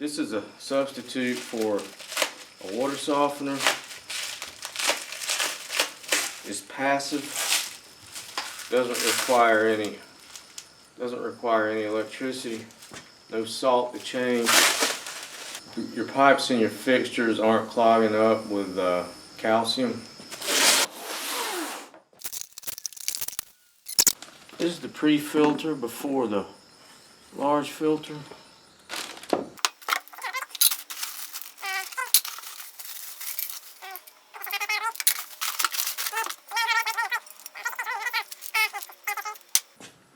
This is a substitute for a water softener. It's passive. Doesn't require any electricity. No salt to change. Your pipes and your fixtures aren't clogging up with calcium. This is the pre-filter before the large filter.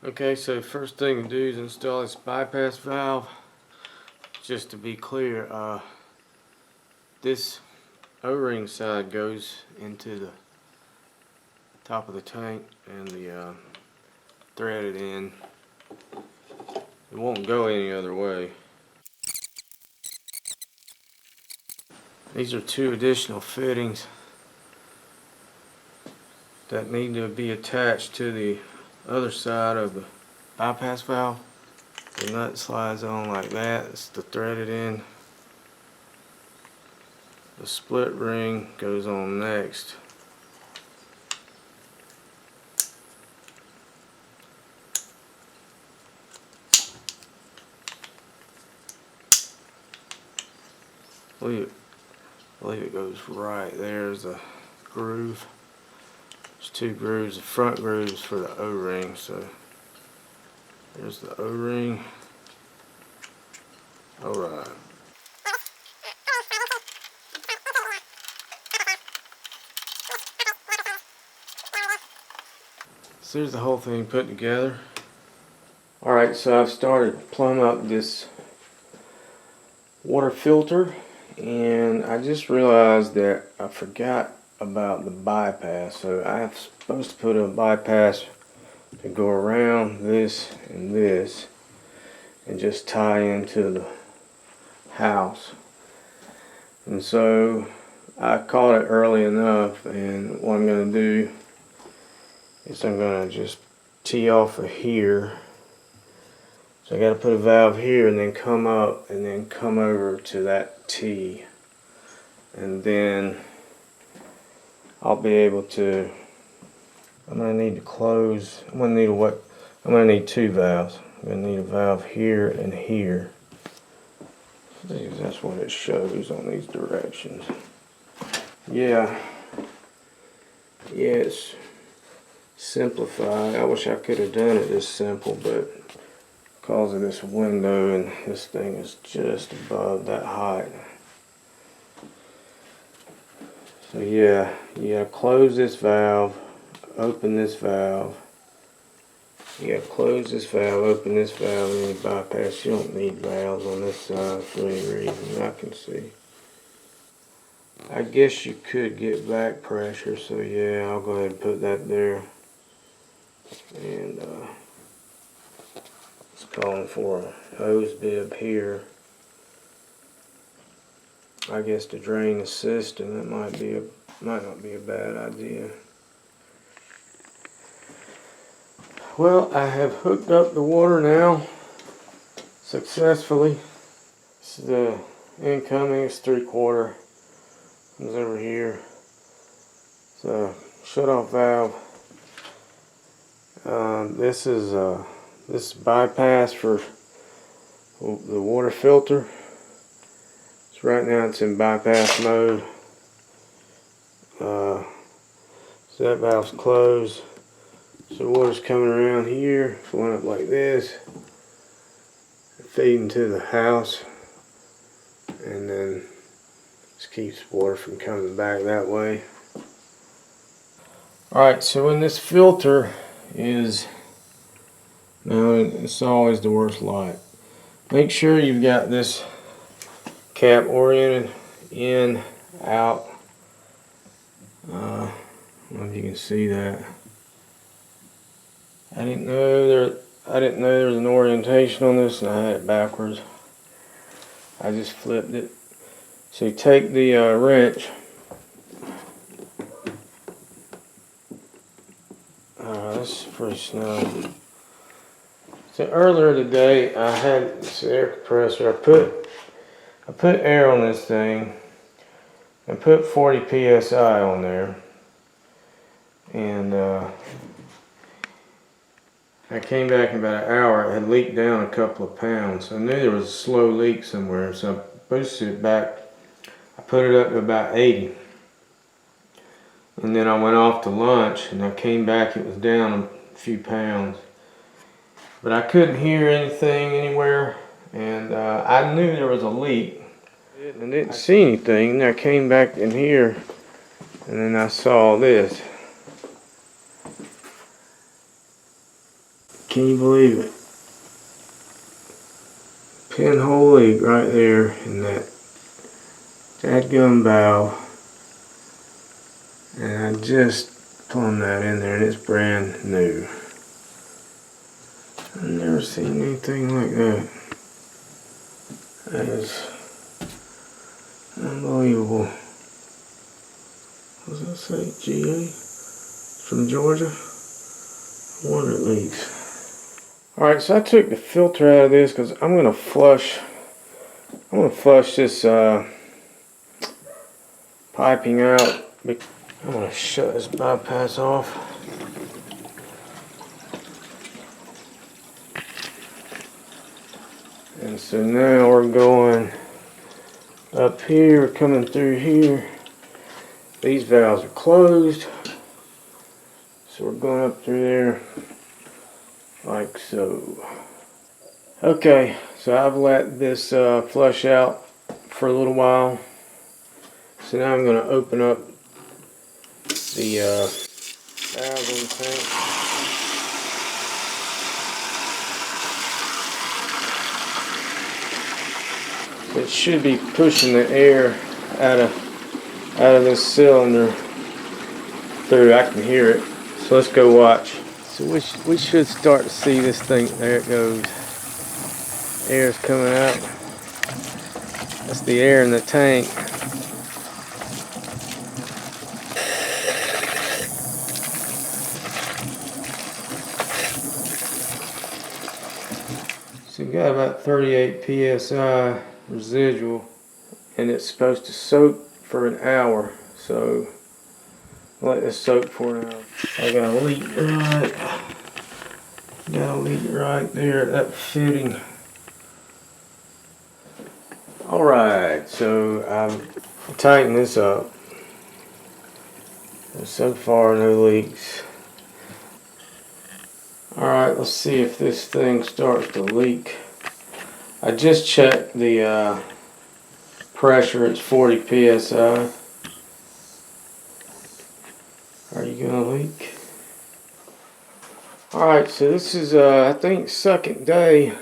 Okay, so first thing to do is install this bypass valve. Just to be clear, this O-ring side goes into the top of the tank, and the threaded end, it won't go any other way. These are two additional fittings that need to be attached to the other side of the bypass valve. The nut slides on like that. It's the threaded end. The split ring goes on next. I believe it goes right there's a groove. There's two grooves. The front groove is for the O-ring, so there's the O-ring. Alright. So there's the whole thing put together. Alright, so I've started plumbing up this water filter, and I just realized that I forgot about the bypass. So I'm supposed to put a bypass to go around this and just tie into the house. And so I caught it early enough, and what I'm going to do is I'm going to just tee off of here. So I got to put a valve here and then come up and then come over to that T, and then I'll be able to. I'm going to need to close. I'm going to need two valves. I'm going to need a valve here and here. That's what it shows on these directions. Yeah, it's simplified. I wish I could have done it this simple, but because of this window, and this thing is just above that height. So yeah, you gotta close this valve, open this valve. You gotta close this valve, open this valve, and then you bypass. You don't need valves on this side for any reason I can see. I guess you could get back pressure, so yeah, I'll go ahead and put that there. And it's calling for a hose bib here. I guess to drain the system, that might not be a bad idea. Well, I have hooked up the water now successfully. This is the incoming. It's 3/4. Comes over here. So shut off valve. This is bypass for the water filter. So right now it's in bypass mode. So that valve's closed. So the water's coming around here, going up like this, feeding to the house, and then just keeps water from coming back that way. Alright, so when this filter is, now it's always the worst light. Make sure you've got this cap oriented in, out. I don't know if you can see that. I didn't know there was an orientation on this, and I had it backwards. I just flipped it. So you take the wrench. This is pretty snug. So earlier today I had this air compressor. I put I put air on this thing and put 40 psi on there, and I came back in about an hour. It had leaked down a couple of pounds. I knew there was a slow leak somewhere, so I boosted it back. I put it up to about 80. And then I went off to lunch, and I came back, it was down a few pounds. But I couldn't hear anything anywhere, and I knew there was a leak. I didn't see anything, and I came back in here, and then I saw this. Can you believe it? Pinhole leak right there in that dadgum valve. And I just plumbed that in there, and it's brand new. I've never seen anything like that. That is unbelievable. What does that say? GA? From Georgia? Water leaks. Alright, so I took the filter out of this because I'm gonna flush this piping out. I'm gonna shut this bypass off. And so now we're going up here, coming through here. These valves are closed, so we're going up through there like so. Okay, so I've let this flush out for a little while. So now I'm going to open up the valve in the tank. It should be pushing the air out of this cylinder through. I can hear it. So let's go watch. So we should start to see this thing. There it goes. Air's coming out. That's the air in the tank. So we got about 38 psi residual, and it's supposed to soak for an hour. So let this soak for an hour. I got a leak right there at that fitting. Alright, so I've tightened this up. So far, no leaks. Alright, let's see if this thing starts to leak. I just checked the pressure, it's 40 psi. Are you gonna leak? Alright, so this is I think second day.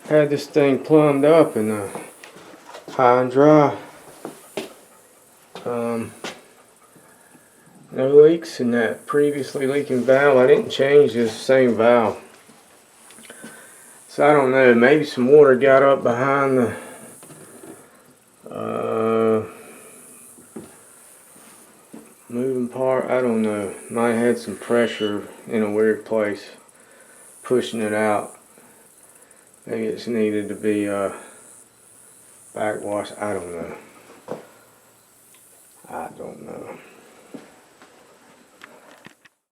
Had this thing plumbed up and high and dry. No leaks in that previously leaking valve. I didn't change this same valve. So I don't know, maybe some water got up behind the moving part. I don't know. Might have had some pressure in a weird place pushing it out. Maybe it's needed to be backwashed. I don't know.